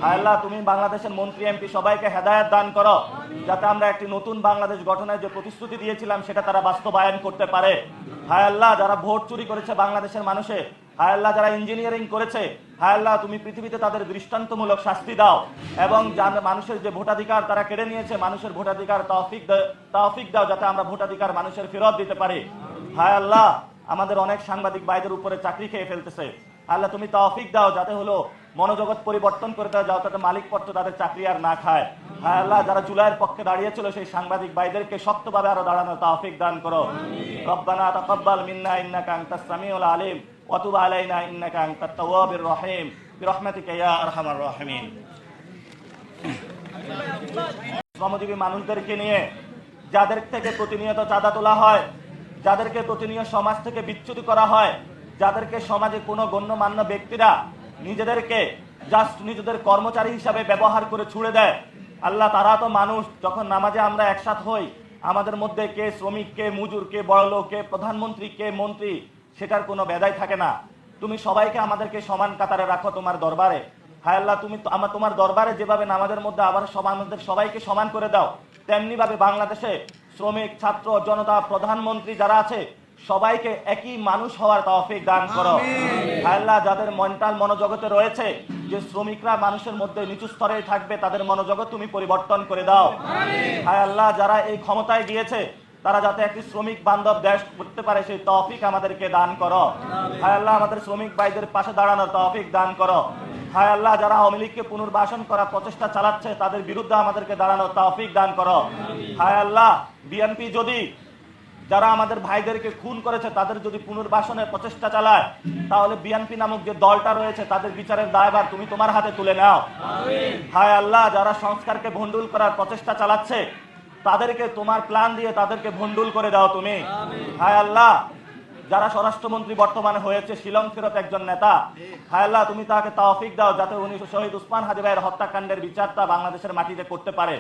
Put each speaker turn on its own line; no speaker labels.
হায় আল্লাহ তুমি বাংলাদেশের মন্ত্রী এমপি সবাইকে হেদায়েত দান করো, যাতে আমরা একটি নতুন বাংলাদেশ গঠনের যে প্রতিশ্রুতি দিয়েছিলাম সেটা তারা বাস্তবায়ন করতে পারে। হায় আল্লাহ যারা ভোট চুরি করেছে বাংলাদেশের মানুষে, হায় আল্লাহ যারা ইঞ্জিনিয়ারিং করেছে, হায় আল্লাহ তুমি পৃথিবীতে তাদের দৃষ্টান্তমূলক শাস্তি দাও, এবং মানুষের যে ভোটাধিকার তারা কেড়ে নিয়েছে মানুষের ভোটাধিকার তৌফিক দাও, যাতে আমরা ভোটাধিকার মানুষের ফেরত দিতে পারি। হায় আল্লাহ আমাদের অনেক সাংবাদিক ভাইদের উপরে চাকরি খেয়ে ফেলতেছে, আল্লাহ তুমি তৌফিক দাও যাতে হলো মনোজগৎ পরিবর্তন করে দেওয়া যাও, তাতে মালিক পত্র তাদের চাকরি আর না খায়। হায় আল্লাহ যারা জুলাইয়ের পক্ষে দাঁড়িয়েছিল সেই সাংবাদিক ভাইদেরকে শক্তভাবে আরো দাঁড়ানোর তৌফিক দান করো। রব্বানা তাকাব্বাল মিন্না ইন্নাকা আনতাস সামিউল আলিম ওয়া তুব আলাইনা ইন্নাকা আনতাত তাওয়াবির রহিম বিরহমাতিকা ইয়া আরহামার রাহিমিন। শ্রমজীবী মানুষদেরকে নিয়ে যাদের থেকে প্রতিনিয়ত চাঁদা তোলা হয়, যাদেরকে প্রতিনিয়ত সমাজ থেকে বিচ্যুত করা হয়, যাদেরকে সমাজে কোনো গণ্যমান্য ব্যক্তিরা নিজেদেরকে জাস্ট নিজেদের কর্মচারী হিসাবে ব্যবহার করে ছুড়ে দেয়, আল্লাহ তারা তো মানুষ। যখন নামাজে আমরা একসাথ হই, আমাদের মধ্যে কে শ্রমিক, কে মজুর, কে বড়লোক, কে প্রধানমন্ত্রী, কে মন্ত্রী, সেটার কোনো বেদাই থাকে না। তুমি সবাইকে আমাদেরকে সমান কাতারে রাখো তোমার দরবারে। হায় আল্লাহ তুমি তোমার দরবারে যেভাবে নামাজের মধ্যে আবার আমাদের সবাইকে সমান করে দাও, তেমনি ভাবে বাংলাদেশে শ্রমিক, ছাত্র, জনতা, প্রধানমন্ত্রী যারা আছে সবাইকে একই মানুষ হওয়ার তৌফিক দান করো। হায় আল্লাহ যাদের মেন্টাল মনোজগতে রয়েছে যে শ্রমিকরা মানুষের মধ্যে নিচু স্তরে থাকবে, তাদের মনোজগৎ তুমি পরিবর্তন করে দাও। হায় আল্লাহ যারা এই ক্ষমতায় গিয়েছে তারা যাতে একটি শ্রমিক বান্ধব দেশ করতে পারে সেই তৌফিক আমাদেরকে দান করো। হায় আল্লাহ আমাদের শ্রমিক ভাইদের পাশে দাঁড়ানোর তৌফিক দান করো। হায় আল্লাহ যারা আওয়ামী লীগকে পুনর্বাসন করার প্রচেষ্টা চালাচ্ছে তাদের বিরুদ্ধে আমাদেরকে দাঁড়ানোর তৌফিক দান করো। হায় আল্লাহ বিএনপি যদি যারা আমাদের ভাইদেরকে খুন করেছে তাদের যদি পুনর্বাসনের প্রচেষ্টা চালায়, তাহলে বিএনপি নামক যে দলটা রয়েছে তাদের বিচারের দায়ভার তুমি তোমার হাতে তুলে নাও। হায় আল্লাহ যারা সংস্কারকে ভণ্ডুল করার প্রচেষ্টা চালাচ্ছে তাদেরকে তোমার প্ল্যান দিয়ে তাদেরকে ভণ্ডুল করে দাও তুমি। হায় আল্লাহ যারা স্বরাষ্ট্রমন্ত্রী বর্তমানে হয়েছে শিলং ফেরত একজন নেতা, হায় আল্লাহ তুমি তাকে তৌফিক দাও যাতে উনি শহীদ উসমান হাদি ভাইয়ের হত্যাকাণ্ডের বিচারটা বাংলাদেশের মাটিতে করতে পারে।